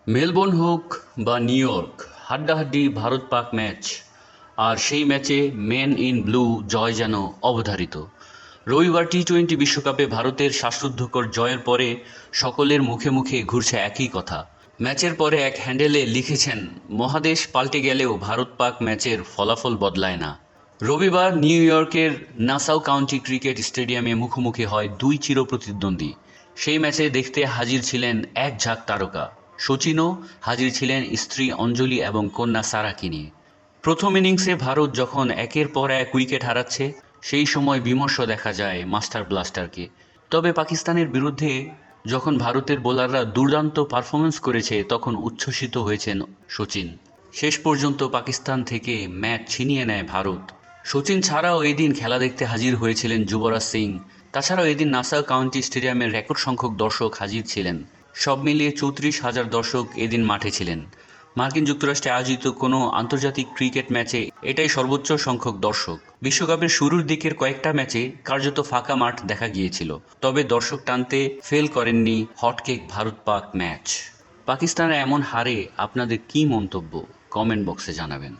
Melbourne হোক বা new York, হাড্ডাহাড্ডি ভারত পাক ম্যাচ, আর সেই ম্যাচে মেন ইন ব্লু জয় যেন অবধারিত। রবিবার টি-20 বিশ্বকাপে ভারতের শ্বাসরুদ্ধকর জয়ের পরে সকলের মুখে মুখে ঘুরছে একই কথা। ম্যাচের পরে এক হ্যান্ডেলে লিখেছেন, মহাদেশ পাল্টে গেলেও ভারত পাক ম্যাচের ফলাফল বদলায় না। রবিবার নিউ ইয়র্কের নাসাউ কাউন্টি ক্রিকেট স্টেডিয়ামে মুখোমুখি হয় দুই চিরপ্রতিদ্বন্দ্বী। সেই ম্যাচে দেখতে হাজির ছিলেন এক ঝাঁক তারকা। সচিনও হাজির ছিলেন স্ত্রী অঞ্জলি এবং কন্যা সারাকে নিয়ে। প্রথম ইনিংসে ভারত যখন একের পর এক উইকেট হারাচ্ছে, সেই সময় বিমর্ষ দেখা যায় মাস্টার ব্লাস্টারকে। তবে পাকিস্তানের বিরুদ্ধে যখন ভারতের বোলাররা দুর্দান্ত পারফরমেন্স করেছে, তখন উচ্ছ্বসিত হয়েছেন সচিন। শেষ পর্যন্ত পাকিস্তান থেকে ম্যাচ ছিনিয়ে নেয় ভারত। সচিন ছাড়াও এদিন খেলা দেখতে হাজির হয়েছিলেন যুবরাজ সিং। তাছাড়াও এদিন নাসাউ কাউন্টি স্টেডিয়ামের রেকর্ড সংখ্যক দর্শক হাজির ছিলেন। সব মিলিয়ে 34,000 দর্শক এদিন মাঠে ছিলেন। মার্কিন যুক্তরাষ্ট্রে আয়োজিত কোনো আন্তর্জাতিক ক্রিকেট ম্যাচে এটাই সর্বোচ্চ সংখ্যক দর্শক। বিশ্বকাপের শুরুর দিকের কয়েকটা ম্যাচে কার্যত ফাঁকা মাঠ দেখা গিয়েছিল, তবে দর্শক টানতে ফেল করেননি হটকেক ভারত পাক ম্যাচ। পাকিস্তানের এমন হারে আপনাদের কী মন্তব্য, কমেন্ট বক্সে জানাবেন।